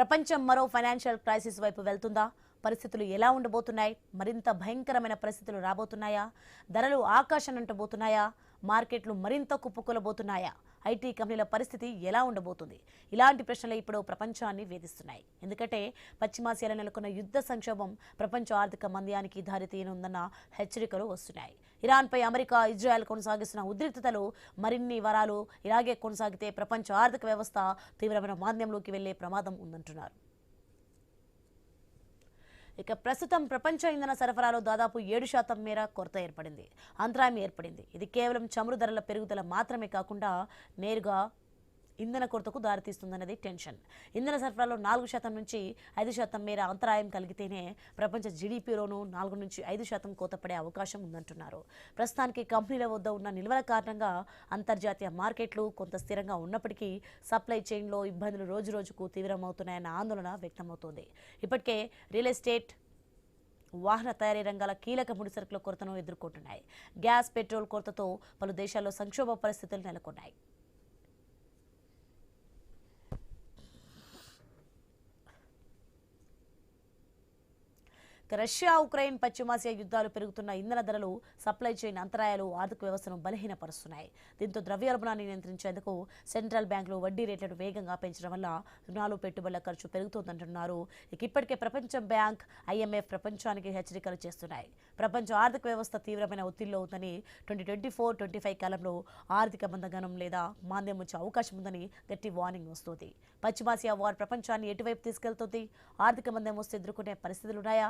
ప్రపంచం మరో financial crisis వైపు వెళ్తుందా? పరిస్థితులు ఎలా ఉండబోతున్నాయి? మరింత భయంకరమైన పరిస్థితులు రాబోతున్నాయా? ధరలు ఆకాశం అంటబోతున్నాయా? మార్కెట్లు మరింత కుప్పకూలబోతున్నాయా? ఐటీ కంపెనీల పరిస్థితి ఎలా ఉండబోతుంది? ఇలాంటి ప్రశ్నలు ఇప్పుడు ప్రపంచాన్ని వేధిస్తున్నాయి. ఎందుకంటే పశ్చిమాసియాలో నెలకొన్న యుద్ధ సంక్షోభం ప్రపంచ ఆర్థిక మంద్యానికి దారితీయనుందన్న హెచ్చరికలు వస్తున్నాయి. ఇరాన్పై అమెరికా, ఇజ్రాయెల్ కొనసాగిస్తున్న ఉద్రిక్తతలు మరిన్ని వారాలు ఇలాగే కొనసాగితే ప్రపంచ ఆర్థిక వ్యవస్థ తీవ్రమైన మాంద్యంలోకి వెళ్లే ప్రమాదం ఉందంటున్నారు. ఇక ప్రస్తుతం ప్రపంచ ఇంధన సరఫరాలో దాదాపు 7% మేర కొరత ఏర్పడింది, అంతరాయం ఏర్పడింది. ఇది కేవలం చమురు ధరల పెరుగుదల మాత్రమే కాకుండా నేరుగా ఇంధన కొరతకు దారితీస్తుందన్నది టెన్షన్. ఇంధన సరఫరాలో 4% నుంచి 5% మేర అంతరాయం కలిగితేనే ప్రపంచ జీడీపీలోనూ 4 నుంచి 5% కోత పడే అవకాశం ఉందంటున్నారు. ప్రస్తుతానికి కంపెనీల వద్ద ఉన్న నిల్వల కారణంగా అంతర్జాతీయ మార్కెట్లు కొంత స్థిరంగా ఉన్నప్పటికీ సప్లై చైన్లో ఇబ్బందులు రోజురోజుకు తీవ్రమవుతున్నాయన్న ఆందోళన వ్యక్తమవుతోంది. ఇప్పటికే రియల్ ఎస్టేట్, వాహన తయారీ రంగాల కీలక ముడిసరుకుల కొరతను ఎదుర్కొంటున్నాయి. గ్యాస్, పెట్రోల్ కొరతతో పలు దేశాల్లో సంక్షోభ పరిస్థితులు నెలకొన్నాయి. రష్యా, ఉక్రెయిన్, పశ్చిమాసియా యుద్ధాలు పెరుగుతున్న ఇంధన ధరలు, సప్లై చైన్ అంతరాయాలు ఆర్థిక వ్యవస్థను బలహీనపరుస్తున్నాయి. దీంతో ద్రవ్యోల్బణాన్ని నియంత్రించేందుకు సెంట్రల్ బ్యాంకులు వడ్డీ రేట్లను వేగంగా పెంచడం వల్ల రుణాలు, పెట్టుబడుల ఖర్చు పెరుగుతోందంటున్నారు. ఇప్పటికే ప్రపంచ బ్యాంక్, IMF ప్రపంచానికి హెచ్చరికలు చేస్తున్నాయి. ప్రపంచ ఆర్థిక వ్యవస్థ తీవ్రమైన ఒత్తిడిలో ఉందని, 2024-25 కాలంలో ఆర్థిక మందగమనం లేదా మాంద్యం వచ్చే అవకాశం ఉందని గట్టి వార్నింగ్ వస్తోంది. పశ్చిమాసియా వార్ ప్రపంచాన్ని ఎటువైపు తీసుకెళ్తోంది? ఆర్థిక మందం వస్తే ఎదుర్కొనే పరిస్థితులున్నాయా?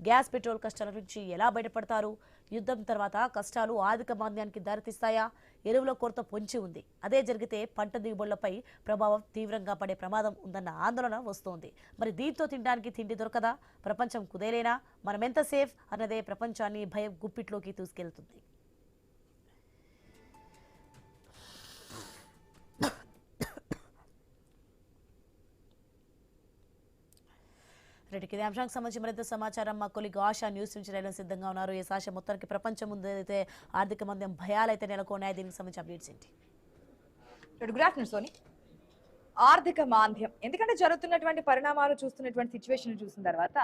గ్యాస్, పెట్రోల్ కష్టాల నుంచి ఎలా బయటపడతారు? యుద్ధం తర్వాత కష్టాలు ఆర్థిక మాంద్యానికి దారితీస్తాయా? ఎరువుల కొరత పొంచి ఉంది. అదే జరిగితే పంట దిగుబడులపై ప్రభావం తీవ్రంగా పడే ప్రమాదం ఉందన్న ఆందోళన వస్తోంది. మరి దీంతో తినడానికి తిండి దొరకదా? ప్రపంచం కుదేలేనా? మనం ఎంత సేఫ్ అన్నదే ప్రపంచాన్ని భయం గుప్పిట్లోకి తీసుకెళ్తుంది. ఇదే అంశానికి సంబంధించి మరింత సమాచారం మా కొలిగ్ ఆశా న్యూస్ నుంచి రైలు సిద్ధంగా ఉన్నారు. ఈ ఆశ మొత్తానికి ప్రపంచం ముందు అయితే ఆర్థిక మంద్యం భయాలైతే నెలకొన్నాయి. దీనికి సంబంధించి అప్డేట్స్ ఏంటి? Good afternoon Soni. ఆర్థిక మాంద్యం ఎందుకంటే జరుగుతున్నటువంటి పరిణామాలు చూస్తున్నటువంటి సిచ్యువేషన్ చూసిన తర్వాత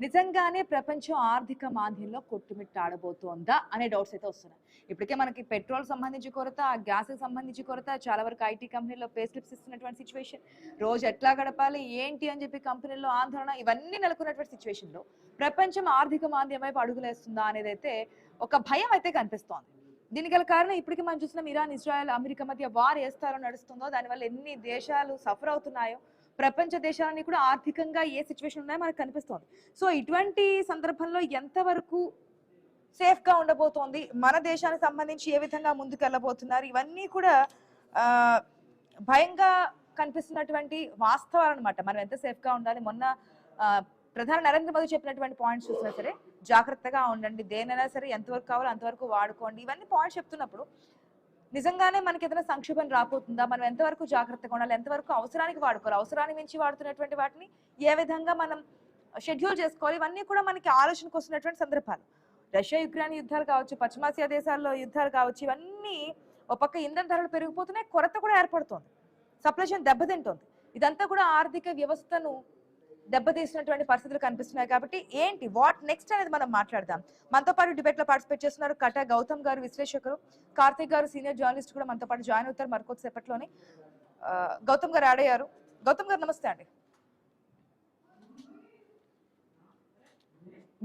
నిజంగానే ప్రపంచం ఆర్థిక మాంద్యంలో కొట్టుమిట్టాడబోతోందా అనే డౌట్స్ అయితే వస్తున్నాయి. ఇప్పటికే మనకి పెట్రోల్ సంబంధించి కొరత, గ్యాస్ సంబంధించి కొరత, చాలా వరకు ఐటీ కంపెనీలో పే స్లిప్స్ ఇస్తున్నటువంటి సిచ్యువేషన్, రోజు ఎట్లా గడపాలి ఏంటి అని చెప్పి కంపెనీల్లో ఆందోళన, ఇవన్నీ నెలకొన్నటువంటి సిచ్యువేషన్ లో ప్రపంచం ఆర్థిక మాంద్యం వైపు అడుగులేస్తుందా అనేది అయితే ఒక భయం అయితే కనిపిస్తోంది. దీనికి గల కారణం ఇప్పటికీ మనం చూస్తున్నాం, ఇరాన్, ఇజ్రాయెల్, అమెరికా మధ్య వార్ ఏ స్థాయిలో నడుస్తుందో, దానివల్ల ఎన్ని దేశాలు సఫర్ అవుతున్నాయో, ప్రపంచ దేశాలన్నీ కూడా ఆర్థికంగా ఏ సిచ్యువేషన్ ఉన్నాయో మనకు కనిపిస్తోంది. సో ఇటువంటి సందర్భంలో ఎంతవరకు సేఫ్ గా ఉండబోతోంది, మన దేశానికి సంబంధించి ఏ విధంగా ముందుకు వెళ్ళబోతున్నారు, ఇవన్నీ కూడా భయంగా కనిపిస్తున్నటువంటి వాస్తవాలు అనమాట. మనం ఎంత సేఫ్ గా ఉండాలి, మొన్న ప్రధాని నరేంద్ర మోదీ చెప్పినటువంటి పాయింట్స్ చూసినా సరే జాగ్రత్తగా ఉండండి, దేనైనా సరే ఎంతవరకు కావాలో అంతవరకు వాడుకోండి, ఇవన్నీ పాయింట్స్ చెప్తున్నప్పుడు నిజంగానే మనకి ఏదైనా సంక్షోభం రాబోతుందా, మనం ఎంతవరకు జాగ్రత్తగా ఉండాలి, ఎంతవరకు అవసరానికి వాడుకోవాలి, అవసరానికి మించి వాడుతున్నటువంటి వాటిని ఏ విధంగా మనం షెడ్యూల్ చేసుకోవాలి, ఇవన్నీ కూడా మనకి ఆలోచనకు వస్తున్నటువంటి సందర్భాలు. రష్యా, యుక్రెయిన్ యుద్ధాలు కావచ్చు, పశ్చిమాసియా దేశాల్లో యుద్ధాలు కావచ్చు, ఇవన్నీ ఒక పక్క ఇంధన ధరలు పెరిగిపోతున్నాయి, కొరత కూడా ఏర్పడుతోంది, సప్లై చైన్ దెబ్బతింటోంది. ఇదంతా కూడా ఆర్థిక వ్యవస్థను దెబ్బతీసినటువంటి పరిస్థితులు కనిపిస్తున్నాయి. కాబట్టి ఏంటి వాట్ నెక్స్ట్ అనేది మనం మాట్లాడదాం. మనతో పాటు డిబేట్ లో పార్టిసిపేట్ చేస్తున్నారు కటా గౌతమ్ గారు, విశ్లేషకులు, కార్తిక్ గారు, సీనియర్ జర్నలిస్ట్ కూడా మనతో పాటు జాయిన్ అవుతారు మరికొద్దిసేపట్లోనే. గౌతమ్ గారు యాడ్ అయ్యారు. గౌతమ్ గారు నమస్తే అండి.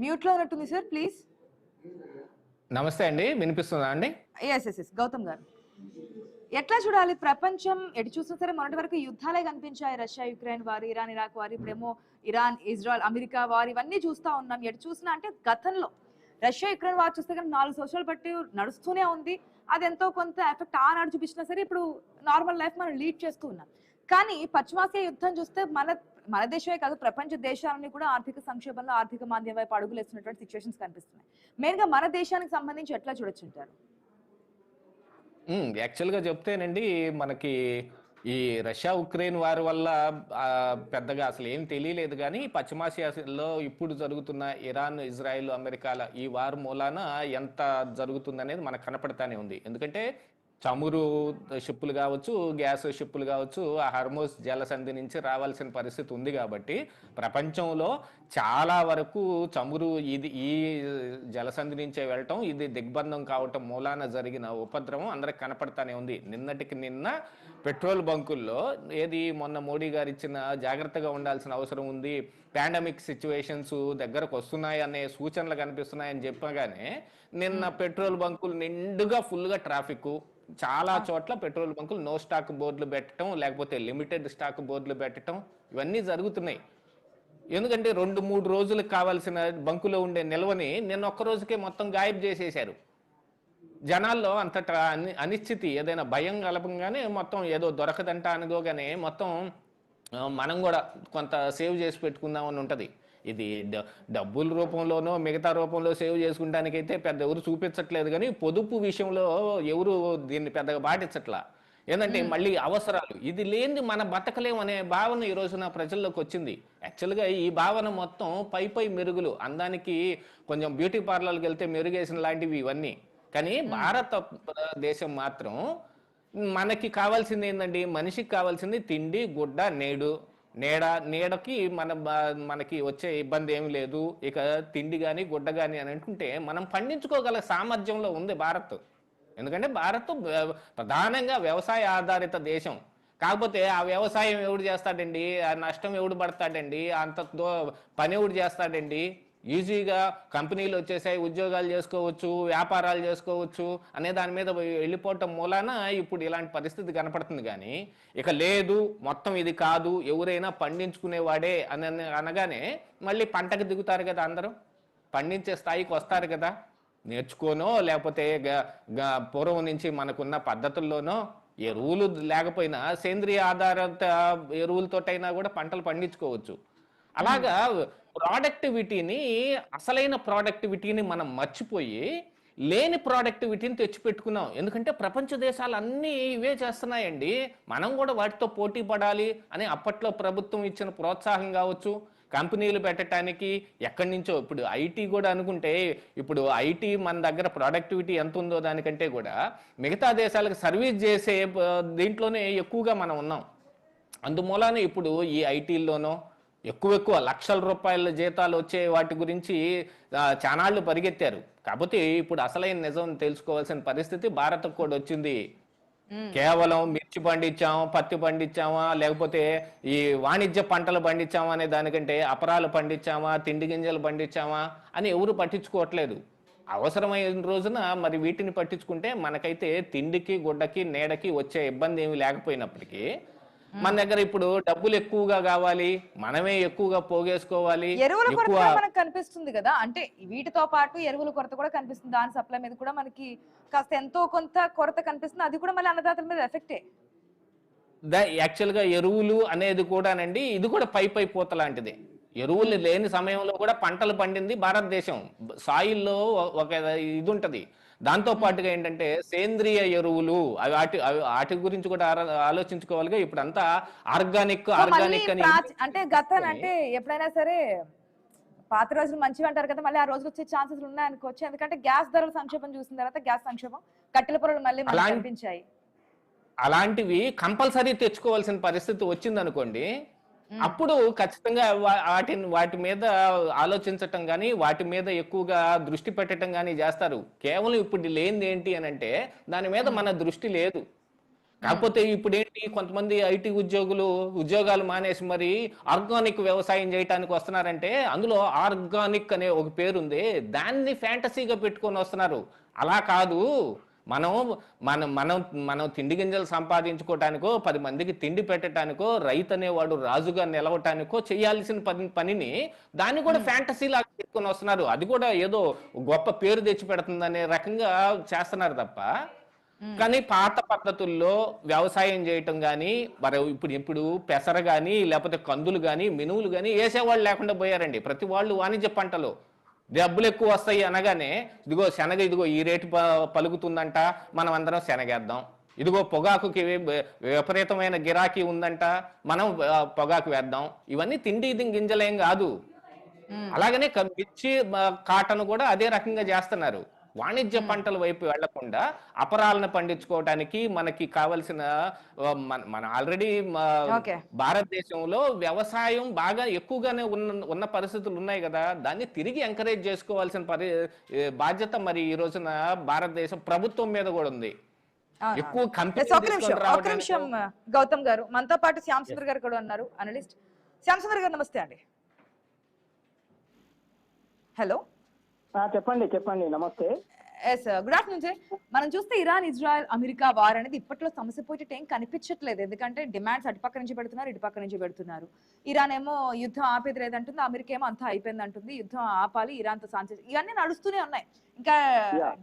మ్యూట్ లో ఉన్నట్టుంది సార్, ప్లీజ్. నమస్తే అండి, వినిపిస్తుందా అండి? ఎస్ గౌతమ్ గారు, ఎట్లా చూడాలి ప్రపంచం? ఎటు చూసినా సరే మొన్నటి వరకు యుద్ధాలే కనిపించాయి, రష్యా, యుక్రెయిన్ వారు, ఇరాన్, ఇరాక్ వారు, ఇప్పుడేమో ఇరాన్, ఇజ్రాయెల్, అమెరికా వారు, ఇవన్నీ చూస్తా ఉన్నాం. ఎటు చూసినా అంటే గతంలో రష్యా, యుక్రెయిన్ వారు చూస్తే కానీ 4 సంవత్సరాలు బట్టి నడుస్తూనే ఉంది. అది ఎంతో కొంత ఎఫెక్ట్ ఆనాడు చూపించినా సరే ఇప్పుడు నార్మల్ లైఫ్ మనం లీడ్ చేస్తూ ఉన్నాం. కానీ పశ్చిమాసియా యుద్ధం చూస్తే మన దేశమే కాదు, ప్రపంచ దేశాలని కూడా ఆర్థిక సంక్షోభంలో, ఆర్థిక మాంద్యం వైపు అడుగులేస్తున్నటువంటి సిచ్యువేషన్స్ కనిపిస్తున్నాయి. మెయిన్ గా మన దేశానికి సంబంధించి ఎట్లా చూడొచ్చుంటారు? యాక్చువల్గా చెప్తేనండి, మనకి ఈ రష్యా, ఉక్రెయిన్ వారి వల్ల పెద్దగా అసలు ఏం తెలియలేదు. కానీ పశ్చిమాసియాలో ఇప్పుడు జరుగుతున్న ఇరాన్, ఇజ్రాయెల్, అమెరికాల ఈ వార్ మూలాన ఎంత జరుగుతుందనేది మనకు కనపడతానే ఉంది. ఎందుకంటే చమురు షిప్పులు కావచ్చు, గ్యాస్ షిప్పులు కావచ్చు, ఆ హర్మోస్ జలసంధి నుంచి రావాల్సిన పరిస్థితి ఉంది కాబట్టి ప్రపంచంలో చాలా వరకు చమురు ఈ జలసంధి నుంచే వెళ్ళటం, ఇది దిగ్బంధం కావటం మూలాన జరిగిన ఉపద్రవం అందరికి కనపడతానే ఉంది. నిన్నటికి నిన్న పెట్రోల్ బంకుల్లో మొన్న మోడీ గారు ఇచ్చిన జాగ్రత్తగా ఉండాల్సిన అవసరం ఉంది, పాండమిక్ సిచ్యువేషన్స్ దగ్గరకు వస్తున్నాయి అనే సూచనలు కనిపిస్తున్నాయని చెప్పగానే నిన్న పెట్రోల్ బంకులు నిండుగా ఫుల్గా ట్రాఫిక్, చాలా చోట్ల పెట్రోల్ బంకులు నో స్టాక్ బోర్డులు పెట్టడం, లేకపోతే లిమిటెడ్ స్టాక్ బోర్డులు పెట్టడం, ఇవన్నీ జరుగుతున్నాయి. ఎందుకంటే 2-3 రోజులకు కావాల్సిన బంకులో ఉండే నిల్వని నిన్న ఒక్క రోజుకే మొత్తం గాయబ్ చేసేశారు. జనాల్లో అంతటా అనిశ్చితి, ఏదైనా భయం కలపంగానే మొత్తం ఏదో దొరకదంట అనుకోగానే మొత్తం మనం కూడా కొంత సేవ్ చేసి పెట్టుకుందామని ఉంటుంది. ఇది డబ్బుల రూపంలోనో మిగతా రూపంలో సేవ్ చేసుకుంటానికైతే పెద్ద ఎవరు చూపించట్లేదు, కానీ పొదుపు విషయంలో ఎవరు దీన్ని పెద్దగా పాటించట్లా. ఏంటంటే మళ్ళీ అవసరాలు, ఇది లేనిది మన బతకలేం అనే భావన ఈ రోజున ప్రజల్లోకి వచ్చింది. యాక్చువల్గా ఈ భావన మొత్తం పై మెరుగులు, అందానికి కొంచెం బ్యూటీ పార్లర్కి వెళ్తే మెరుగేసిన లాంటివి ఇవన్నీ. కానీ భారతదేశం మాత్రం మనకి కావాల్సింది ఏంటండి, మనిషికి కావాల్సింది తిండి, గుడ్డ, నీడకి మనకి వచ్చే ఇబ్బంది ఏమి లేదు. ఇక తిండి కానీ గుడ్డ కానీ అని అనుకుంటే మనం పండించుకోగల సామర్థ్యంలో ఉంది భారత్. ఎందుకంటే భారత్ ప్రధానంగా వ్యవసాయ ఆధారిత దేశం. కాకపోతే ఆ వ్యవసాయం ఎవడు చేస్తాడండి, ఆ నష్టం ఎవడు పడతాడండి, అంత పని ఎవడు చేస్తాడండి. ఈజీగా కంపెనీలు వచ్చేసాయి, ఉద్యోగాలు చేసుకోవచ్చు, వ్యాపారాలు చేసుకోవచ్చు అనే దాని మీద వెళ్ళిపోవటం మూలాన ఇప్పుడు ఇలాంటి పరిస్థితి కనపడుతుంది. కానీ ఇక లేదు, మొత్తం ఇది కాదు, ఎవరైనా పండించుకునేవాడే అని అనగానే మళ్ళీ పంటకు దిగుతారు కదా, అందరూ పండించే స్థాయికి వస్తారు కదా. నేర్చుకోనో లేకపోతే పూర్వం నుంచి మనకున్న పద్ధతుల్లోనో ఎరువులు లేకపోయినా సేంద్రియ ఆధారిత ఎరువులతోటైనా కూడా పంటలు పండించుకోవచ్చు. అలాగా అసలైన ప్రొడక్టివిటీని మనం మర్చిపోయి లేని ప్రొడక్టివిటీని తెచ్చిపెట్టుకున్నాం. ఎందుకంటే ప్రపంచ దేశాలు అన్నీ ఇవే చేస్తున్నాయండి, మనం కూడా వాటితో పోటీ పడాలి అని అప్పట్లో ప్రభుత్వం ఇచ్చిన ప్రోత్సాహం కావచ్చు, కంపెనీలు పెట్టడానికి ఎక్కడి నుంచో. ఇప్పుడు ఐటీ కూడా అనుకుంటే, ఇప్పుడు ఐటీ మన దగ్గర ప్రొడక్టివిటీ ఎంత ఉందో దానికంటే కూడా మిగతా దేశాలకు సర్వీస్ చేసే దీంట్లోనే ఎక్కువగా మనం ఉన్నాం. అందుమూలాన ఇప్పుడు ఈ ఐటీల్లోనో ఎక్కువ లక్షల రూపాయల జీతాలు వచ్చే వాటి గురించి చానాళ్ళు పరిగెత్తారు. కాకపోతే ఇప్పుడు అసలైన నిజం తెలుసుకోవాల్సిన పరిస్థితి భారత్కు కూడా వచ్చింది. కేవలం మిర్చి పండించాము, పత్తి పండించామా, లేకపోతే ఈ వాణిజ్య పంటలు పండించామా అనే దానికంటే అపరాలు పండించామా, తిండి గింజలు పండించామా అని ఎవరు పట్టించుకోవట్లేదు. అవసరమైన రోజున మరి వీటిని పట్టించుకుంటే మనకైతే తిండికి, గుడ్డకి, నీడకి వచ్చే ఇబ్బంది ఏమి లేకపోయినప్పటికీ మన దగ్గర ఇప్పుడు డబ్బులు ఎక్కువగా కావాలి, మనమే ఎక్కువగా పోగేసుకోవాలి. ఎరువుల కొరత కూడా మనకు కనిపిస్తుంది కదా, అంటే వీటితో పాటు ఎరువుల కొరత కూడా కనిపిస్తుంది. దాని సప్లై మీద కూడా మనకి కాస్త ఎంతో కొంత కొరత కనిపిస్తుంది. అది కూడా మళ్ళీ అన్నదాతల మీద ఎఫెక్టే. యాక్చువల్ గా ఎరువులు అనేది కూడానండి, ఇది కూడా పై పూత లాంటిది. ఎరువులు లేని సమయంలో కూడా పంటలు పండింది భారతదేశం. సాయిల్లో ఒక ఇది ఉంటది. దాంతో పాటుగా ఏంటంటే సేంద్రియ ఎరువులు, వాటి గురించి కూడా ఆలోచించుకోవాలిగా. ఇప్పుడు అంతా ఆర్గానిక్ అని అంటే అంటే ఎప్పుడైనా సరే పాత రోజులు మంచివి అంటారు కదా, మళ్ళీ ఆ రోజులు వచ్చే ఛాన్సెస్ ఉన్నాయనుకోవచ్చు. ఎందుకంటే గ్యాస్ ధరల సంక్షోభం చూసిన తర్వాత గ్యాస్ సంక్షోభం, కట్టెల పొరలు మళ్ళీ కనిపించాయి. అలాంటివి కంపల్సరీ తెచ్చుకోవాల్సిన పరిస్థితి వచ్చింది అనుకోండి, అప్పుడు ఖచ్చితంగా వాటి మీద ఆలోచించటం కానీ వాటి మీద ఎక్కువగా దృష్టి పెట్టడం కానీ చేస్తారు. కేవలం ఇప్పుడు లేనిది ఏంటి అని అంటే దాని మీద మన దృష్టి లేదు. కాకపోతే ఇప్పుడు ఏంటి, కొంతమంది ఐటీ ఉద్యోగాలు మానేసి మరి ఆర్గానిక్ వ్యవసాయం చేయడానికి వస్తున్నారంటే అందులో ఆర్గానిక్ అనే ఒక పేరుంది, దాన్ని ఫ్యాంటసీగా పెట్టుకొని వస్తున్నారు. అలా కాదు, మనం తిండి గింజలు సంపాదించుకోవటానికో 10 మందికి తిండి పెట్టడానికో రైతు అనేవాడు రాజుగా నిలవటానికో చేయాల్సిన పనిని దాన్ని కూడా ఫ్యాంటసీ లాగా పెట్టుకొని వస్తున్నారు. అది కూడా ఏదో గొప్ప పేరు తెచ్చి పెడుతుందనే రకంగా చేస్తున్నారు తప్ప. కానీ పాత పద్ధతుల్లో వ్యవసాయం చేయటం కానీ మరి ఇప్పుడు పెసర కానీ లేకపోతే కందులు కానీ మినువులు కానీ వేసేవాళ్ళు లేకుండా పోయారండి. ప్రతి వాళ్ళు వాణిజ్య పంటలు డబ్బులు ఎక్కువ వస్తాయి అనగానే ఇదిగో శనగ, ఇదిగో ఈ రేటు పలుకుతుందంట, మనం అందరం శనగేద్దాం. ఇదిగో పొగాకుకి విపరీతమైన గిరాకీ ఉందంట, మనం పొగాకు వేద్దాం. ఇవన్నీ తిండి గింజలేం కాదు. అలాగనే మిర్చి, కాటన్ కూడా అదే రకంగా చేస్తున్నారు. వాణిజ్య పంటల వైపు వెళ్లకుండా అపరాలను పండించుకోవడానికి మనకి కావలసిన మన ఆల్రెడీ ఓకే. భారతదేశంలో వ్యవసాయం బాగా ఎక్కువగానే ఉన్న పరిస్థితులు ఉన్నాయి కదా, దాన్ని తిరిగి ఎంకరేజ్ చేసుకోవాల్సిన బాధ్యత మరి ఈ రోజున భారతదేశం ప్రభుత్వం మీద కూడా ఉంది. ఎక్కువ ఒక నిమిషం గౌతమ్ గారు, మనతో పాటు శ్యామ్ సుందర్ గారు కూడా ఉన్నారు, అనలిస్ట్. శ్యామ్ సుందర్ గారు నమస్తే అండి. హలో, చెప్పండి నమస్తే. Yes, good afternoon sir. మనం చూస్తే ఇరాన్, ఇజ్రాయెల్, అమెరికా వార్ అనేది ఇప్పట్లో సమస్య పోయేటట్టు ఏం కనిపించట్లేదు. ఎందుకంటే డిమాండ్స్ అటుపక్క నుంచి పెడుతున్నారు, ఇటుపక్క నుంచి పెడుతున్నారు. ఇరాన్ ఏమో యుద్ధం ఆపేది లేదంటుంది, అమెరికా ఏమో అంతా అయిపోయింది అంటుంది, యుద్ధం ఆపాలి, ఇరాన్తో సాంక్షన్స్ ఇవన్నీ నడుస్తూనే ఉన్నాయి. ఇంకా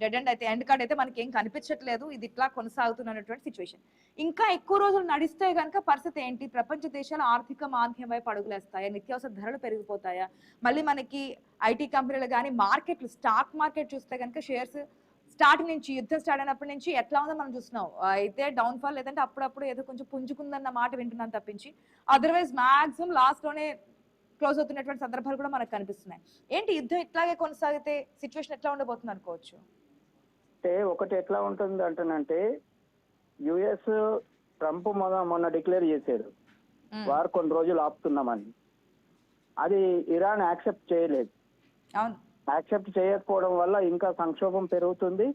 డెడ్ ఎండ్ అయితే, ఎండ్ కార్డ్ అయితే మనకి ఏం కనిపించట్లేదు. ఇది ఇట్లా కొనసాగుతున్నటువంటి సిచ్యువేషన్. ఇంకా ఎక్కువ రోజులు నడిస్తే కనుక పరిస్థితి ఏంటి? ప్రపంచ దేశాలు ఆర్థిక మాంద్యం వైపు అడుగులేస్తాయా? నిత్యావసర ధరలు పెరిగిపోతాయా? మళ్ళీ మనకి ఐటీ కంపెనీలు కానీ మార్కెట్లు, స్టాక్ మార్కెట్ చూస్తే కనుక షేర్స్ స్టార్టింగ్ నుంచి, యుద్ధం స్టార్ట్ అయినప్పటి నుంచి ఎట్లా ఉందో మనం చూస్తున్నాం. అయితే డౌన్ ఫాల్ లేదంటే అప్పుడప్పుడు ఏదో కొంచెం పుంజుకుందన్న మాట వింటున్నాను తప్పించి, అదర్వైజ్ మాక్సిమం లాస్ట్ లోనే క్లోజ్ అవుతున్నటువంటి సందర్భాలు కూడా మనకు కనిపిస్తున్నాయి. ఏంటి యుద్ధం ఇట్లాగే కొనసాగితే సిచ్యువేషన్ ఎట్లా ఉండబోతుంది అనుకోవచ్చు? అంటే ఒకటి ఎట్లా ఉంటుంది అంటేనంటే, యుఎస్ ట్రంప్ మొన్న డిక్లేర్ చేశారు వారు కొన్ని రోజులు ఆపుతున్నామని. అది ఇరాన్ యాక్సెప్ట్ చేయలేదు. అవును, యాక్సెప్ట్ చేయకపోవడం వల్ల ఇంకా సంక్షోభం పెరుగుతుంది.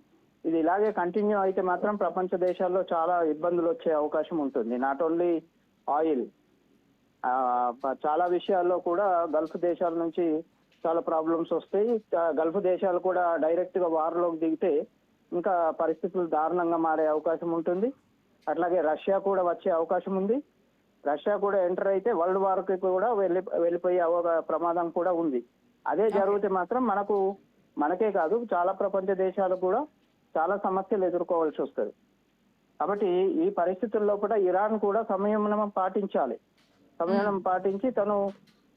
ఇది ఇలాగే కంటిన్యూ అయితే మాత్రం ప్రపంచ దేశాల్లో చాలా ఇబ్బందులు వచ్చే అవకాశం ఉంటుంది. నాట్ ఓన్లీ ఆయిల్, చాలా విషయాల్లో కూడా గల్ఫ్ దేశాల నుంచి చాలా ప్రాబ్లమ్స్ వస్తాయి. గల్ఫ్ దేశాలు కూడా డైరెక్ట్ గా వార్లోకి దిగితే ఇంకా పరిస్థితులు దారుణంగా మారే అవకాశం ఉంటుంది. అట్లాగే రష్యా కూడా వచ్చే అవకాశం ఉంది. రష్యా కూడా ఎంటర్ అయితే వరల్డ్ వార్కి కూడా వెళ్ళిపోయే ప్రమాదం కూడా ఉంది. అదే జరిగితే మాత్రం మనకే కాదు, చాలా ప్రపంచ దేశాలు కూడా చాలా సమస్యలు ఎదుర్కోవాల్సి వస్తుంది. కాబట్టి ఈ పరిస్థితుల్లో కూడా ఇరాన్ కూడా సంయమనం పాటించాలి. సంయమనం పాటించి తను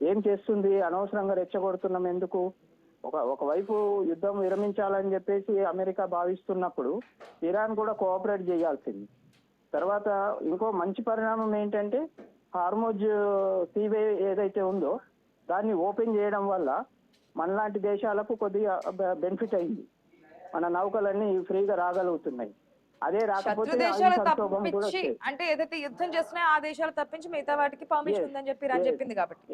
ఏం చేస్తుంది, అనవసరంగా రెచ్చగొడుతున్నాం ఎందుకు, ఒకవైపు యుద్ధం విరమించాలని చెప్పేసి అమెరికా భావిస్తున్నప్పుడు ఇరాన్ కూడా కోఆపరేట్ చేయాల్సింది. తర్వాత ఇంకో మంచి పరిణామం ఏంటంటే, హార్మోజ్ సీవే ఏదైతే ఉందో దాన్ని ఓపెన్ చేయడం వల్ల మనలాంటి దేశాలకు కొద్దిగా బెనిఫిట్ అయింది. మన నౌకలన్నీ ఫ్రీగా రాగలుగుతున్నాయి. అదే రాకపోతే అంటే ఏదైతే యుద్ధం చేస్తున్నాయో ఆ దేశాలు తప్పించి మిగతా వాటికి పర్మిషన్ ఉందని చెప్పి ఇరాన్ చెప్పింది కాబట్టి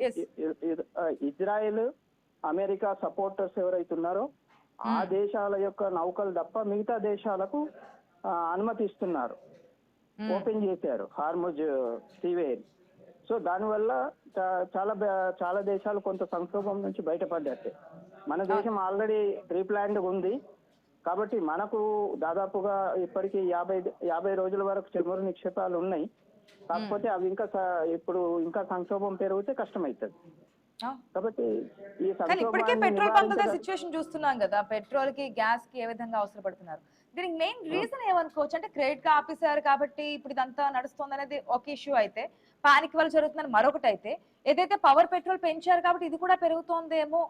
ఇజ్రాయెల్, అమెరికా సపోర్టర్స్ ఎవరైతే ఉన్నారో ఆ దేశాల యొక్క నౌకలు తప్ప మిగతా దేశాలకు అనుమతి ఇస్తున్నారు, ఓపెన్ చేశారు హార్మోజ్ సీవే. సో దానివల్ల చాలా దేశాలు కొంత సంక్షోభం నుంచి బయటపడ్డట్టే. మన దేశం ఆల్రెడీ ప్రీప్లాన్డ్ ఉంది కాబట్టి మనకు దాదాపుగా ఇప్పటికీ 50 రోజుల వరకు చమురు నిక్షేపాలు ఉన్నాయి. కాకపోతే అవి ఇంకా సంక్షోభం పెరిగితే కష్టమవుతుంది. కాబట్టి ఇప్పటికే పెట్రోల్ బంకుల సిచ్యువేషన్ చూస్తున్నాం కదా, పెట్రోల్ కి, గ్యాస్ కి ఏ విధంగా అవసరపడుతున్నారు. దీనికి మెయిన్ రీజన్ ఏమనుకోవచ్చు అంటే, క్రెడిట్ గా ఆపేశారు కాబట్టి ఇప్పుడు ఇదంతా నడుస్తుంది అనేది ఒక ఇష్యూ అయితే, పానిక్ వల్ల జరుగుతుందని మరొకటి అయితే, ఏదైతే పవర్ పెట్రోల్ పెంచారు కాబట్టి ఇది కూడా పెరుగుతోందేమో,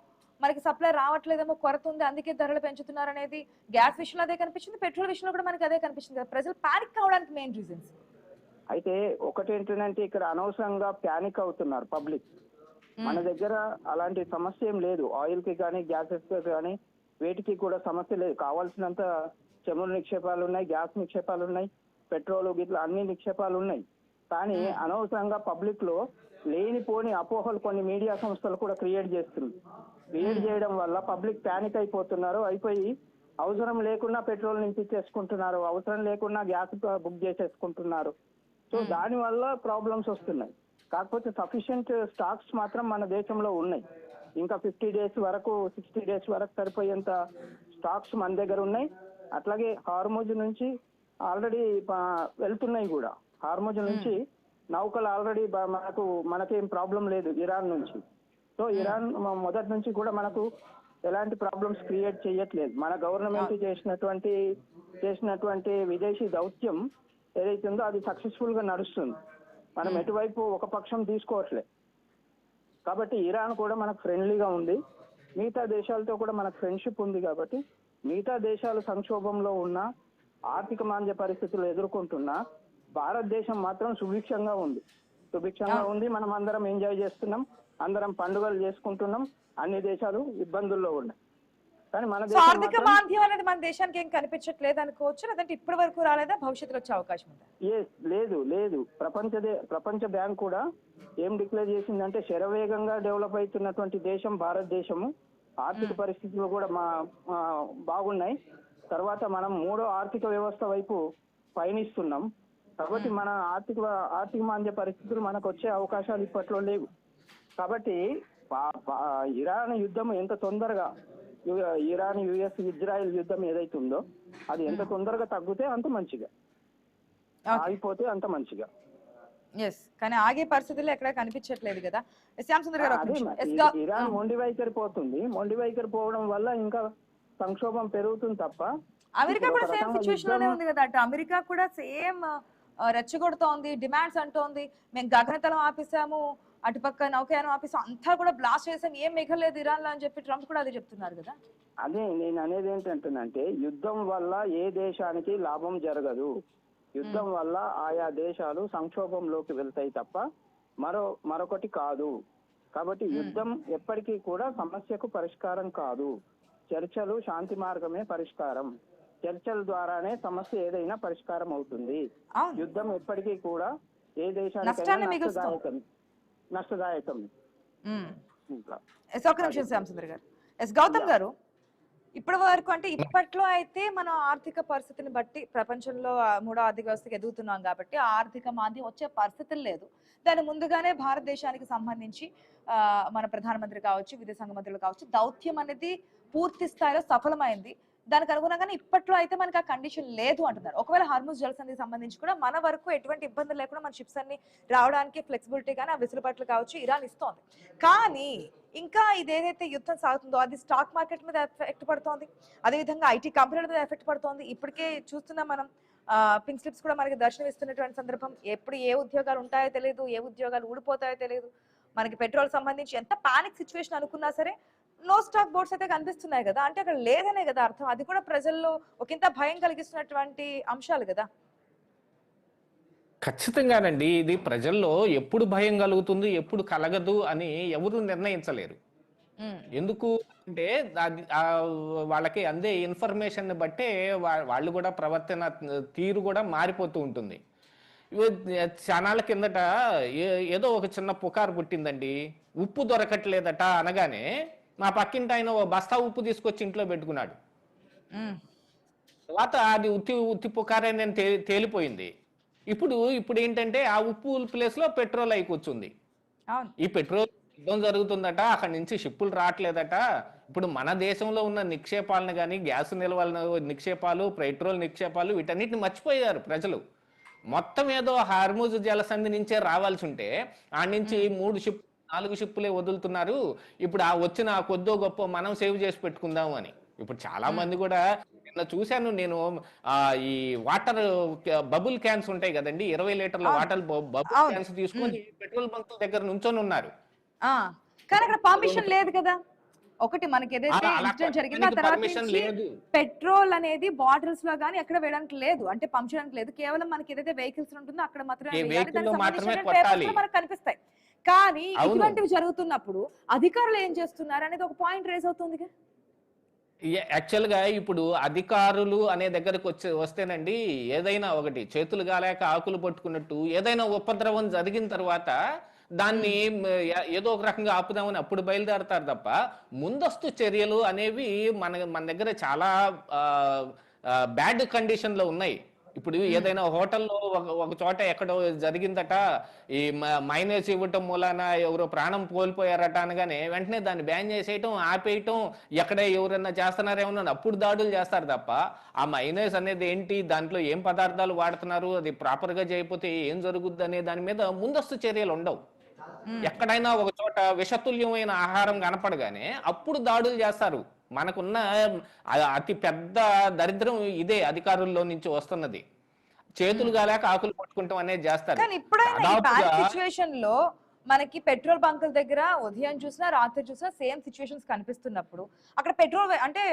మనకి సప్లై రావట్లేదేమో, కొరత ఉంది అందుకే ధరలు పెంచుతున్నారు అనేది గ్యాస్ విషయంలో అదే కనిపించింది, పెట్రోల్ విషయంలో కూడా మనకి అదే కనిపించింది కదా. ప్రజలు పానిక్ కావడానికి మెయిన్ రీజన్స్ అయితే ఒకటి ఏంటంటే, ఇక్కడ అనవసరంగా ప్యానిక్ అవుతున్నారు పబ్లిక్. మన దగ్గర అలాంటి సమస్య ఏం లేదు. ఆయిల్ కి కానీ, గ్యాసెస్ కి కానీ వేటికి కూడా సమస్య లేదు. కావాల్సినంత చమురు నిక్షేపాలు ఉన్నాయి, గ్యాస్ నిక్షేపాలు ఉన్నాయి, పెట్రోల్ గిట్ల అన్ని నిక్షేపాలు ఉన్నాయి. కానీ అనవసరంగా పబ్లిక్ లో లేనిపోని అపోహలు కొన్ని మీడియా సంస్థలు కూడా క్రియేట్ చేస్తుంది. క్రియేట్ చేయడం వల్ల పబ్లిక్ ప్యానిక్ అయిపోయి అవసరం లేకుండా పెట్రోల్ నింపించేసుకుంటున్నారు, అవసరం లేకుండా గ్యాస్ బుక్ చేసేసుకుంటున్నారు. సో దాని వల్ల ప్రాబ్లమ్స్ వస్తున్నాయి. కాకపోతే సఫిషియంట్ స్టాక్స్ మాత్రం మన దేశంలో ఉన్నాయి. ఇంకా 50 డేస్ వరకు 60 డేస్ వరకు సరిపోయేంత స్టాక్స్ మన దగ్గర ఉన్నాయి. అట్లాగే హార్మోజ్ నుంచి ఆల్రెడీ వెళ్తున్నాయి కూడా. హార్మోజ్ నుంచి నౌకలు ఆల్రెడీ మనకేం ప్రాబ్లం లేదు ఇరాన్ నుంచి. సో ఇరాన్ మొదటి నుంచి కూడా మనకు ఎలాంటి ప్రాబ్లమ్స్ క్రియేట్ చేయట్లేదు. మన గవర్నమెంట్ చేసినటువంటి విదేశీ దౌత్యం ఏదైతే ఉందో అది సక్సెస్ఫుల్ గా నడుస్తుంది. మనం ఎటువైపు ఒక పక్షం తీసుకోవట్లేదు. కాబట్టి ఇరాన్ కూడా మనకు ఫ్రెండ్లీగా ఉంది. మిగతా దేశాలతో కూడా మనకు ఫ్రెండ్షిప్ ఉంది. కాబట్టి మిగతా దేశాలు సంక్షోభంలో ఉన్న, ఆర్థిక మాంద్య పరిస్థితులు ఎదుర్కొంటున్నా, భారతదేశం మాత్రం సుభిక్షంగా ఉంది. మనం అందరం ఎంజాయ్ చేస్తున్నాం, అందరం పండుగలు చేసుకుంటున్నాం. అన్ని దేశాలు ఇబ్బందుల్లో ఉన్నాయి. కానీ మన సో దేశం ఆర్థిక మాత్రం మాంద్యం అనేది మన దేశానికి ఏం కనిపించట్లేదు అనుకోవచ్చు, లేదంటే ఇప్పటి వరకు రాలేదా, భవిష్యత్తులో వచ్చే అవకాశం ఉందా? లేదు ప్రపంచ బ్యాంక్ కూడా ఏం డిక్లేర్ చేసిందంటే శరవేగంగా డెవలప్ అవుతున్నటువంటి దేశం భారతదేశము, ఆర్థిక పరిస్థితులు కూడా బాగున్నాయి. తర్వాత మనం 3వ ఆర్థిక వ్యవస్థ వైపు పయనిస్తున్నాం. కాబట్టి మన ఆర్థిక మాంద్య పరిస్థితులు మనకు వచ్చే అవకాశాలు ఇప్పట్లో లేవు. కాబట్టి ఇరాన్ యుద్ధం ఎంత తొందరగా, ఇరాన్ యుఎస్ ఇజ్రాయెల్ యుద్ధం ఏదైతే ఉందో అది ఎంత తొందరగా తగ్గితే అంత మంచిగా, ఆగిపోతే అంత మంచిగా. కానీ ఆగే పరిస్థితుల్లో ఎక్కడ కనిపించట్లేదు కదా. శ్యామ్ సుందర్ గారు, ఇరాన్ మొండి వైఖరి పోతుంది. మొండి వైఖరి పోవడం వల్ల ఇంకా సంక్షోభం పెరుగుతుంది తప్ప. అమెరికా కూడా సేమ్ సిచ్యువేషన్ లోనే ఉంది కదా. అటు అమెరికా కూడా సేమ్ రెచ్చగొడుతోంది, డిమాండ్స్ అంటోంది, మేము గగనతలం ఆపేసాము, అటుపక్క నౌకాయానం ఆపేసాం, అంతా కూడా బ్లాస్ట్ చేసాం, ఏం మిగలేదు ఇరాన్ లో అని చెప్పి ట్రంప్ కూడా అదే చెప్తున్నారు కదా. అదే నేను అనేది ఏంటంటే యుద్ధం వల్ల ఏ దేశానికి లాభం జరగదు. యుద్ధం వల్ల ఆయా దేశాలు సంక్షోభంలోకి వెళ్తాయి తప్ప మరొకటి కాదు. కాబట్టి యుద్ధం ఎప్పటికీ కూడా సమస్యకు పరిష్కారం కాదు. చర్చలు, శాంతి మార్గమే పరిష్కారం. చర్చల ద్వారానే సమస్య ఏదైనా పరిష్కారం అవుతుంది. యుద్ధం ఎప్పటికీ కూడా ఏ దేశానికి నష్టదాయకం. గౌతమ్ గారు, ఇప్పటి వరకు అంటే ఇప్పట్లో అయితే మనం ఆర్థిక పరిస్థితిని బట్టి ప్రపంచంలో 3వ ఆర్థిక వ్యవస్థకి ఎదుగుతున్నాం కాబట్టి ఆర్థిక మాంద్యం వచ్చే పరిస్థితులు లేదు. దాని ముందుగానే భారతదేశానికి సంబంధించి మన ప్రధానమంత్రి కావచ్చు, విదేశాంగ మంత్రులు కావచ్చు, దౌత్యం అనేది పూర్తి స్థాయిలో సఫలమైంది. దానికి అనుగుణంగానే ఇప్పట్లో అయితే మనకి ఆ కండిషన్ లేదు అంటున్నారు. ఒకవేళ హార్ముజ్ జలసంధికి సంబంధించి కూడా మన వరకు ఎటువంటి ఇబ్బందులు లేకుండా మన షిప్స్ అన్ని రావడానికి ఫ్లెక్సిబిలిటీ కానీ ఆ వెసులుబాట్లు కావచ్చు ఇరాన్ ఇస్తోంది. కానీ ఇంకా ఇదేదైతే యుద్ధం సాగుతుందో అది స్టాక్ మార్కెట్ మీద ఎఫెక్ట్ పడుతోంది, అదేవిధంగా ఐటీ కంపెనీల మీద ఎఫెక్ట్ పడుతోంది. ఇప్పటికే చూస్తున్నాం మనం, పింక్ స్లిప్స్ కూడా మనకి దర్శనం ఇస్తున్నటువంటి సందర్భం. ఎప్పుడు ఏ ఉద్యోగాలు ఉంటాయో తెలియదు, ఏ ఉద్యోగాలు ఊడిపోతాయో తెలియదు. మనకి పెట్రోల్ సంబంధించి ఎంత పానిక్ సిచ్యువేషన్ అనుకున్నా సరే నో స్టాక్ బోర్డ్స్ అయితే కనిపిస్తున్నాయి కదా. అంటే అక్కడ లేదనే కదా అర్థం. అది కూడా ప్రజల్లో ఒకంత భయం కలిగిస్తున్నటువంటి అంశాలు కదా. ఖచ్చితంగానండి. ఇది ప్రజల్లో ఎప్పుడు భయం కలుగుతుంది, ఎప్పుడు కలగదు అని ఎవరు నిర్ణయించలేరు. ఎందుకు అంటే వాళ్ళకి అందే ఇన్ఫర్మేషన్ బట్టే వాళ్ళు కూడా ప్రవర్తన తీరు కూడా మారిపోతూ ఉంటుంది. క్షణాల కిందట ఏదో ఒక చిన్న పుకారు పుట్టిందండి, ఉప్పు దొరకట్లేదట అనగానే మా పక్కింటి ఆయన ఓ బస్తా ఉప్పు తీసుకొచ్చి ఇంట్లో పెట్టుకున్నాడు. తర్వాత అది ఉత్తి పుకారే నేను తేలిపోయింది. ఇప్పుడు ఏంటంటే ఆ ఉప్పు ప్లేస్ లో పెట్రోల్ అయి కూర్చుంది. ఈ పెట్రోల్ యుద్ధం జరుగుతుందట, అక్కడి నుంచి షిప్పులు రావట్లేదట. ఇప్పుడు మన దేశంలో ఉన్న నిక్షేపాలను కానీ, గ్యాస్ నిల్వల నిక్షేపాలు, పెట్రోల్ నిక్షేపాలు, వీటన్నిటిని మర్చిపోయారు ప్రజలు. మొత్తం ఏదో హార్ముజ్ జలసంధి నుంచే రావాల్సి ఉంటే ఆ నుంచి 4 షిప్పులే వదులుతున్నారు. ఇప్పుడు ఆ వచ్చిన కొద్దో గొప్ప మనం సేవ్ చేసి పెట్టుకుందాము అని. ఇప్పుడు చాలా మంది కూడా నిన్న చూశాను నేను, ఈ వాటర్ బబుల్ క్యాన్స్ ఉంటాయి కదండి, 20 లీటర్ల వాటర్ బబుల్ క్యాన్స్ తీసుకొని పెట్రోల్ బంకుల దగ్గర నుంచొని ఉన్నారు. కానీ అక్కడ పర్మిషన్ లేదు కదా. ఒకటి మనకి ఏదైతే ఇన్సిడెంట్ జరిగిందో ఆ తర్వాత నుంచి పెట్రోల్ అనేది బాటిల్స్ లో గానీ ఎక్కడ వేయడానికి లేదు, అంటే పంప్ చేయడానికి లేదు. కేవలం మనకి ఏదైతే వెహికల్స్ ఉంటుందో అక్కడ మాత్రమే మనకు కనిపిస్తాయి. కానీ ఇటువంటివి జరుగుతున్నప్పుడు అధికారులు ఏం చేస్తున్నారు అనేది ఒక పాయింట్ రేస్ అవుతుంది. యాక్చువల్ గా ఇప్పుడు అధికారులు అనే దగ్గరకు వస్తేనండి, ఏదైనా ఒకటి చేతులు గాలేక ఆకులు పట్టుకున్నట్టు ఏదైనా ఉపద్రవం జరిగిన తర్వాత దాన్ని ఏదో ఒక రకంగా ఆపుదామని అప్పుడు బయలుదేరతారు తప్ప ముందస్తు చర్యలు అనేవి మన దగ్గర చాలా బ్యాడ్ కండిషన్ లో ఉన్నాయి. ఇప్పుడు ఏదైనా హోటల్లో ఒక చోట ఎక్కడో జరిగిందట, ఈ మైనస్ ఇవ్వటం మూలాన ఎవరో ప్రాణం కోల్పోయారట అనగానే వెంటనే దాన్ని బ్యాన్ చేసేయటం, ఆపేయటం, ఎక్కడ ఎవరన్నా చేస్తున్నారేమో అప్పుడు దాడులు చేస్తారు తప్ప ఆ మైనస్ అనేది ఏంటి, దాంట్లో ఏం పదార్థాలు వాడుతున్నారు, అది ప్రాపర్ గా చేయకపోతే ఏం జరుగుద్ది అనే దాని మీద ముందస్తు చర్యలు ఉండవు. ఎక్కడైనా ఒక చోట విషతుల్యమైన ఆహారం కనపడగానే అప్పుడు దాడులు చేస్తారు. మనకున్న అతి పెద్ద దరిద్రం ఇదే, అధికారుల్లో నుంచి వస్తున్నది. చేతులు గాలేక ఆకులు పట్టుకుంటాం అనేది చేస్తారు. కానీ ఇప్పుడైనా సిచ్యువేషన్ లో మనకి పెట్రోల్ బంకుల దగ్గర ఉదయం చూసినా రాత్రి చూసినా సేమ్ సిచ్యువేషన్స్ కనిపిస్తున్నప్పుడు అక్కడ పెట్రోల్ అంటే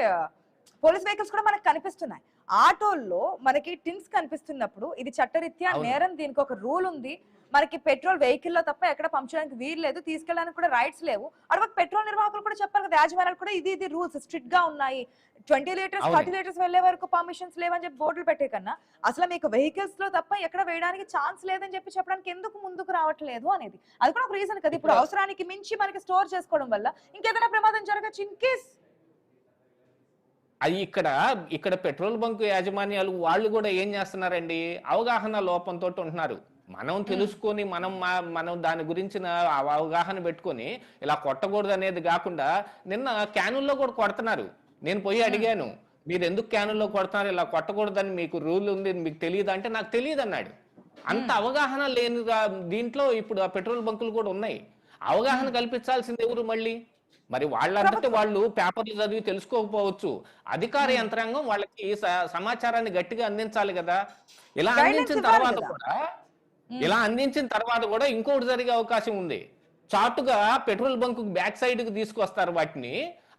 పోలీస్ వెహికల్స్ కూడా మనకు కనిపిస్తున్నాయి. ఆటోల్లో మనకి టిన్స్ కనిపిస్తున్నప్పుడు ఇది చట్టరీత్యా నేరం, దీనికి ఒక రూల్ ఉంది. మనకి పెట్రోల్ వెహికల్ లో తప్ప ఎక్కడ పంప్ చేయడానికి వీలు లేదు, తీసుకెళ్ళడానికి కూడా రైట్స్ లేవు. అటు పెట్రోల్ నిర్వాహకులు కూడా చెప్పాలి కదా, యాజమాన్యాలు కూడా ఇది రూల్స్ స్ట్రిక్ట్ గా ఉన్నాయి, 20 లీటర్స్ 30 లీటర్స్ వెళ్లే వరకు పర్మిషన్స్ లేవని చెప్పి బోర్డులు పెట్టే కన్నా అసలు మీకు వెహికల్స్ లో తప్ప ఎక్కడ వేయడానికి ఛాన్స్ లేదని చెప్పి చెప్పడానికి ఎందుకు ముందుకు రావట్లేదు అనేది, అది కూడా ఒక రీజన్ కదా. ఇప్పుడు అవసరానికి మించి మనకి స్టోర్ చేసుకోవడం వల్ల ఇంకేదైనా ప్రమాదం జరగచ్చు ఇన్ కేస్. అది ఇక్కడ పెట్రోల్ బంక్ యాజమాన్యాలు వాళ్ళు కూడా ఏం చేస్తున్నారండి, అవగాహన లోపంతో ఉంటున్నారు. మనం తెలుసుకొని మనం దాని గురించిన అవగాహన పెట్టుకొని ఇలా కొట్టకూడదు అనేది కాకుండా నిన్న క్యానుల్లో కూడా కొడుతున్నారు. నేను పోయి అడిగాను, మీరు ఎందుకు క్యానుల్లో కొడుతున్నారు, ఇలా కొట్టకూడదని మీకు రూల్ ఉంది మీకు తెలియదు అంటే నాకు తెలియదు అన్నాడు. అంత అవగాహన లేని దీంట్లో ఇప్పుడు ఆ పెట్రోల్ బంకులు కూడా ఉన్నాయి. అవగాహన కల్పించాల్సింది ఎవరు మళ్ళీ? మరి వాళ్ళంతటే వాళ్ళు పేపర్లు చదివి తెలుసుకోకపోవచ్చు, అధికార యంత్రాంగం వాళ్ళకి సమాచారాన్ని గట్టిగా అందించాలి కదా. ఇలా అందించిన తర్వాత కూడా ఇంకోటి జరిగే అవకాశం ఉంది. చాటుగా పెట్రోల్ బంకు బ్యాక్ సైడ్ కి తీసుకొస్తారు వాటిని,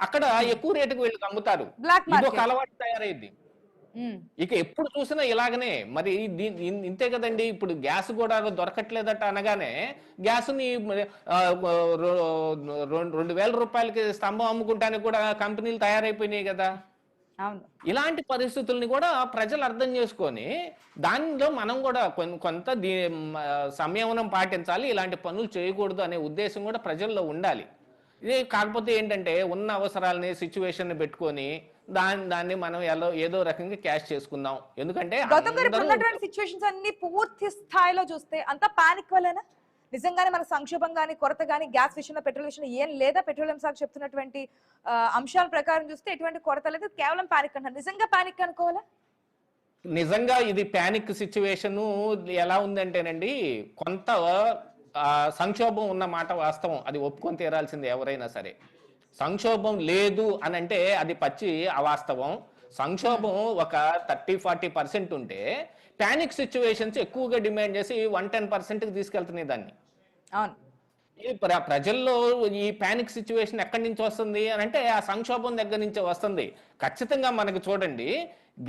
అక్కడ ఎక్కువ రేటుకు వీళ్ళకి అమ్ముతారు. ఇది ఒక అలవాటు తయారైంది. ఇక ఎప్పుడు చూసినా ఇలాగనే. మరి ఇంతే కదండి, ఇప్పుడు గ్యాస్ కూడా దొరకట్లేదట అనగానే గ్యాస్ ని 2,000 రూపాయలకి స్తంభం అమ్ముకుంటానికి కూడా కంపెనీలు తయారైపోయినాయి కదా. ఇలాంటి పరిస్థితుల్ని కూడా ప్రజలు అర్థం చేసుకొని దానిలో మనం కూడా కొంత సంయమనం పాటించాలి, ఇలాంటి పనులు చేయకూడదు అనే ఉద్దేశం కూడా ప్రజల్లో ఉండాలి. ఇది కాకపోతే ఏంటంటే ఉన్న అవసరాలని సిచ్యువేషన్ పెట్టుకొని దాన్ని మనం ఏదో రకంగా క్యాష్ చేసుకుందాం. ఎందుకంటే సిచ్యువేషన్స్ అన్ని పూర్తి స్థాయిలో చూస్తే అంతా పానిక్ వల్లనా? నిజంగానే మన సంక్షోభం గానీ కొరత గానీ గ్యాస్ విషయంలో పెట్రోల్ విషయంలో ఏం లేదా? పెట్రోలియం శాఖ చెప్తున్నటువంటి అంశాల ప్రకారం చూస్తే ఎటువంటి కొరత లేదు, కేవలం పానిక్ అంటారు. నిజంగా పానిక్ అనుకోవాలా? నిజంగా ఇది పానిక్ సిచ్యువేషన్ ఎలా ఉందంటేనండి, కొంత సంక్షోభం ఉన్న మాట వాస్తవం, అది ఒప్పుకొని తీరాల్సింది ఎవరైనా సరే. సంక్షోభం లేదు అని అంటే అది పచ్చి అవాస్తవం. సంక్షోభం ఒక 30-40% ఉంటే పానిక్ సిచ్యువేషన్స్ ఎక్కువగా డిమాండ్ చేసి 110%కి తీసుకెళ్తున్నాయి దాన్ని. ప్రజల్లో ఈ పానిక్ సిచ్యువేషన్ ఎక్కడి నుంచి వస్తుంది అని అంటే ఆ సంక్షోభం దగ్గర నుంచి వస్తుంది. ఖచ్చితంగా మనకు చూడండి,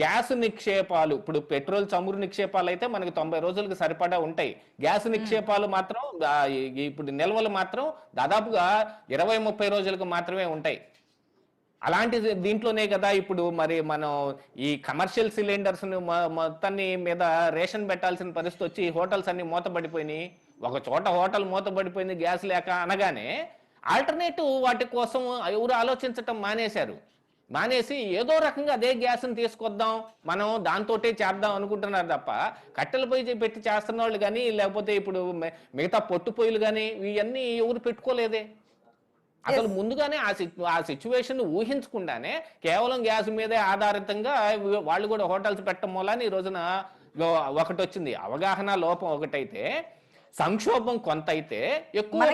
గ్యాస్ నిక్షేపాలు, ఇప్పుడు పెట్రోల్ చమురు నిక్షేపాలు అయితే మనకి 90 రోజులకు సరిపడా ఉంటాయి. గ్యాస్ నిక్షేపాలు మాత్రం ఇప్పుడు నిల్వలు మాత్రం దాదాపుగా 20-30 రోజులకు మాత్రమే ఉంటాయి. అలాంటి దీంట్లోనే కదా ఇప్పుడు మరి మనం ఈ కమర్షియల్ సిలిండర్స్ మొత్తాన్ని మీద రేషన్ పెట్టాల్సిన పరిస్థితి వచ్చి హోటల్స్ అన్ని మూతపడిపోయినాయి. ఒక చోట హోటల్ మూతపడిపోయింది గ్యాస్ లేక అనగానే ఆల్టర్నేటివ్ వాటి కోసం ఎవరు ఆలోచించటం మానేసి ఏదో రకంగా అదే గ్యాస్ని తీసుకొద్దాం, మనం దాంతోటే చేద్దాం అనుకుంటున్నారు తప్ప కట్టెల పొయ్యి పెట్టి చేస్తున్న వాళ్ళు కానీ లేకపోతే ఇప్పుడు మిగతా పొట్టు పొయ్యిలు కానీ ఇవన్నీ ఎవరు పెట్టుకోలేదే. అసలు ముందుగానే ఆ సిచ్యువేషన్ ఊహించకుండానే కేవలం గ్యాస్ మీదే ఆధారితంగా వాళ్ళు కూడా హోటల్స్ పెట్టడం మూలాన్ని ఈ రోజున ఒకటి వచ్చింది. అవగాహన లోపం ఒకటైతే, సంక్షోభం కొంత అయితే ఎక్కువ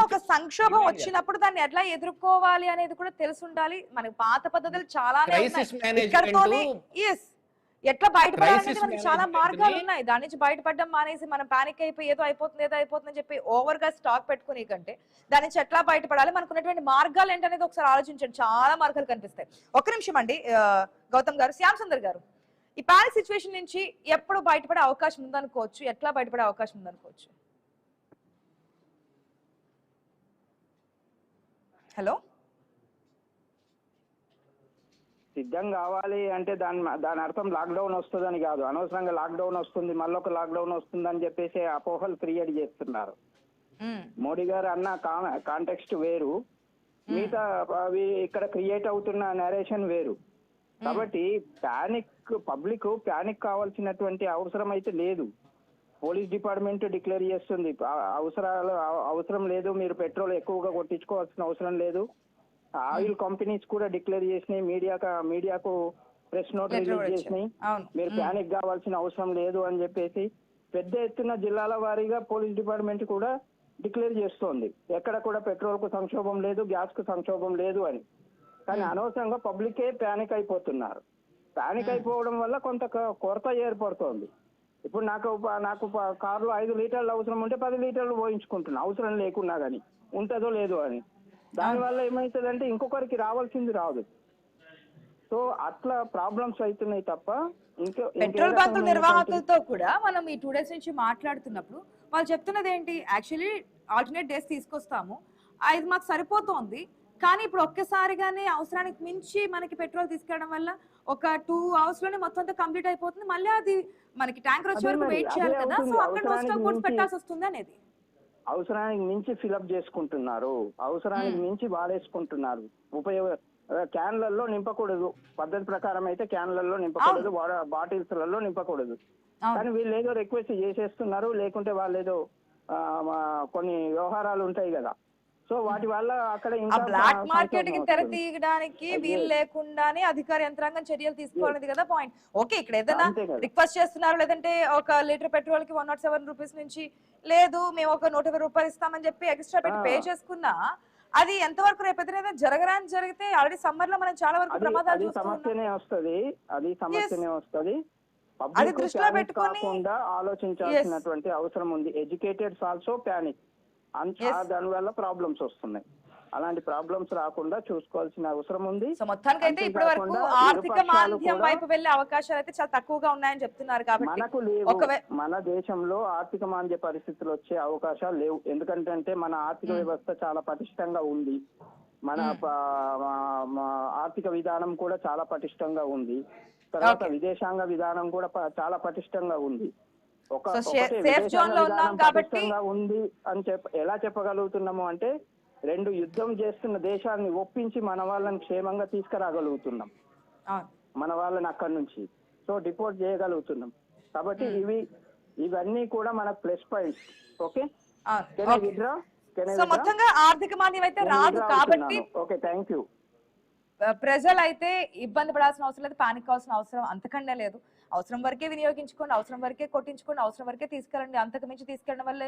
ఒక సంక్షోభం వచ్చినప్పుడు దాన్ని ఎట్లా ఎదుర్కోవాలి అనేది కూడా తెలిసి ఉండాలి. మనకి పాత పద్ధతులు చాలా ఎట్లా బయటపడాలి మనకి చాలా మార్గాలు ఉన్నాయి. దాని నుంచి బయటపడడం మానేసి మనం పానిక్ అయిపోయి ఏదో అయిపోతుందని చెప్పి ఓవర్ గా స్టాక్ పెట్టుకునే కంటే దాని నుంచి ఎట్లా బయటపడాలి, మనకు ఉన్నటువంటి మార్గాలు ఏంటనేది ఒకసారి ఆలోచించండి. చాలా మార్గాలు కనిపిస్తాయి. ఒక్క నిమిషం అండి గౌతమ్ గారు, శ్యామ్ సుందర్ గారు, ఈ పానిక్ సిచ్యువేషన్ నుంచి ఎప్పుడు బయటపడే అవకాశం ఉందనుకోవచ్చు, ఎట్లా బయటపడే అవకాశం ఉందనుకోవచ్చు? హలో, సిద్ధం కావాలి అంటే దాని అర్థం లాక్డౌన్ వస్తుందని కాదు. అనవసరంగా లాక్డౌన్ వస్తుంది, మళ్ళీ ఒక లాక్డౌన్ వస్తుందని చెప్పేసి అపోహలు క్రియేట్ చేస్తున్నారు. మోడీ గారు అన్న కాంటెక్స్ట్ వేరు, మిగతా అవి ఇక్కడ క్రియేట్ అవుతున్న నరేషన్ వేరు. కాబట్టి పబ్లిక్ ప్యానిక్ కావాల్సినటువంటి అవసరం అయితే లేదు. పోలీస్ డిపార్ట్మెంట్ డిక్లేర్ చేస్తుంది అవసరం లేదు, మీరు పెట్రోల్ ఎక్కువగా కొట్టించుకోవాల్సిన అవసరం లేదు. ఆయిల్ కంపెనీస్ కూడా డిక్లేర్ చేసినాయి, మీడియాకు ప్రెస్ నోట్ రిలీజ్ చేసినాయి, మీరు ప్యానిక్ కావాల్సిన అవసరం లేదు అని చెప్పేసి పెద్ద ఎత్తున జిల్లాల వారీగా పోలీస్ డిపార్ట్మెంట్ కూడా డిక్లేర్ చేస్తోంది. ఎక్కడ కూడా పెట్రోల్ కు సంక్షోభం లేదు, గ్యాస్ కు సంక్షోభం లేదు అని. కానీ అనవసరంగా పబ్లికే ప్యానిక్ అయిపోతున్నారు. ప్యానిక్ అయిపోవడం వల్ల కొంత కొరత ఏర్పడుతోంది. ఇప్పుడు నాకు కారులో 5 లీటర్లు అవసరం ఉంటే 10 లీటర్లు పోయించుకుంటున్నా, అవసరం లేకున్నా కానీ, ఉంటుందో లేదో అని. దానివల్ల ఏమవుతుందంటే ఇంకొకరికి రావాల్సింది రాదు. సో అట్లా ప్రాబ్లమ్స్ అవుతున్నాయి తప్ప ఇంకా పెట్రోల్ బంకుల నిర్వాహకులతో కూడా మనం ఈ 2 days నుంచి మాట్లాడుతున్నప్పుడు వాళ్ళు చెప్తున్నది ఏంటి, యాక్చువల్లీ ఆల్టర్నేట్ డేస్ తీసుకొస్తాము, ఇది మాకు సరిపోతోంది, కానీ ఇప్పుడు ఒక్కసారిగానే అవసరానికి మించి మనకి పెట్రోల్ తీసుకెళ్ళడం వల్ల ఒక 2 hours లోనే మొత్తం అంతా కంప్లీట్ అయిపోతుంది, మళ్ళీ అది మనకి ట్యాంకర్ వచ్చే వరకు వెయిట్ చేయాలి కదా, సో అక్కడ స్టాక్ కూడా పెట్టాల్సి వస్తుంది అనేది. అవసరానికి మించి ఫిలప్ చేసుకుంటున్నారు, అవసరానికి మించి వాడేసుకుంటున్నారు. క్యాన్లలో నింపకూడదు, పద్ధతి ప్రకారం అయితే క్యాన్లలో నింపకూడదు, బాటిల్స్లలో నింపకూడదు. కానీ వీళ్ళు ఏదో రిక్వెస్ట్ చేసేస్తున్నారు, లేకుంటే వాళ్ళు ఏదో కొన్ని వ్యవహారాలు ఉంటాయి కదా, సో వాటి వల్ల అక్కడ బ్లాక్ మార్కెట్ కి తెర తీయడానికి వీలు లేకుండానే అధికార యంత్రాంగం చర్యలు తీసుకోవాలనేది కదా పాయింట్. ఓకే, ఇక్కడ ఏదైనా రిక్వెస్ట్ చేస్తున్నారు, లేదంటే ఒక లీటర్ పెట్రోల్ కి 107 రూపీస్ నుంచి లేదు మేము ఒక 120 రూపాయలు ఇస్తామని చెప్పి ఎక్స్ట్రా పెట్టి పే చేసుకున్నా అది ఎంతవరకు రేపు ఎదురైనా జరగరాని జరిగితే ఆల్రెడీ సమ్మర్ లో మనం చాలా వరకు ప్రమాదాలు సమస్యనే వస్తుంది, అది సమస్యనే వస్తుంది. అది దృష్టిలో పెట్టుకొని ఆలోచించాల్సినటువంటి అవసరం ఉంది. ఎడ్యుకేటెడ్స్ ఆల్సో ప్యానిక్, దాని వల్ల ప్రాబ్లమ్స్ వస్తున్నాయి. అలాంటి ప్రాబ్లమ్స్ రాకుండా చూసుకోవాల్సిన అవసరం ఉంది. సో మొత్తానికి అయితే ఇప్పటి వరకు ఆర్థిక మాంద్యం వైపు వెళ్లే అవకాశాలు అయితే చాలా తక్కువగా ఉన్నాయని చెప్తున్నారు. కాబట్టి మనకు లేవు, మన దేశంలో ఆర్థిక మాంద్య పరిస్థితులు వచ్చే అవకాశాలు లేవు. ఎందుకంటే మన ఆర్థిక వ్యవస్థ చాలా పటిష్టంగా ఉంది, మన ఆర్థిక విధానం కూడా చాలా పటిష్టంగా ఉంది, తర్వాత విదేశాంగ విధానం కూడా చాలా పటిష్టంగా ఉంది. ఉంది అని ఎలా చెప్పగలుగుతున్నాము అంటే, 2 యుద్ధం చేస్తున్న దేశాన్ని ఒప్పించి మన వాళ్ళని క్షేమంగా తీసుకురాగలుగుతున్నాం, మన వాళ్ళని అక్కడి నుంచి సో డిపోర్ట్ చేయగలుగుతున్నాం. కాబట్టి ఇవన్నీ కూడా మనకు ప్లస్ పాయింట్స్. ఓకే, మొత్తంగా ఆర్థిక మాంద్యం అయితే రాదు కాబట్టి ఓకే, థ్యాంక్ యూ. ప్రజలు అయితే ఇబ్బంది పడాల్సిన అవసరం లేదు, పానిక్ కావాల్సిన అవసరం అంతకంటే లేదు. అవసరం వరకే వినియోగించుకోండి, అవసరం వరకే కొట్టించుకోండి, అవసరం వరకే తీసుకెళ్ళండి. అంతకు మించి తీసుకెళ్ళడం వల్లే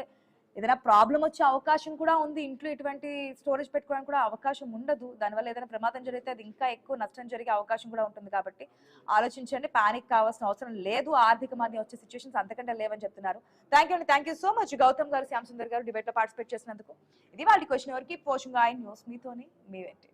ఏదైనా ప్రాబ్లం వచ్చే అవకాశం కూడా ఉంది. ఇంట్లో ఇటువంటి స్టోరేజ్ పెట్టుకోవడానికి కూడా అవకాశం ఉండదు. దానివల్ల ఏదైనా ప్రమాదం జరిగితే అది ఇంకా ఎక్కువ నష్టం జరిగే అవకాశం కూడా ఉంటుంది. కాబట్టి ఆలోచించండి, పానిక్ కావాల్సిన అవసరం లేదు. ఆర్థిక మాంద్యం వచ్చే సిచ్యువేషన్స్ అంతకంటే లేవని చెప్తున్నారు. Thank you so much Gautam garu, Shyam Sundar గారు డిబేట్ లో పార్టిసిపేట్ చేసినందుకు. ఇది వాళ్ళ క్వశ్చన్ ఎవరికి పోషంగా న్యూస్ మీతోని మీ వెంటే.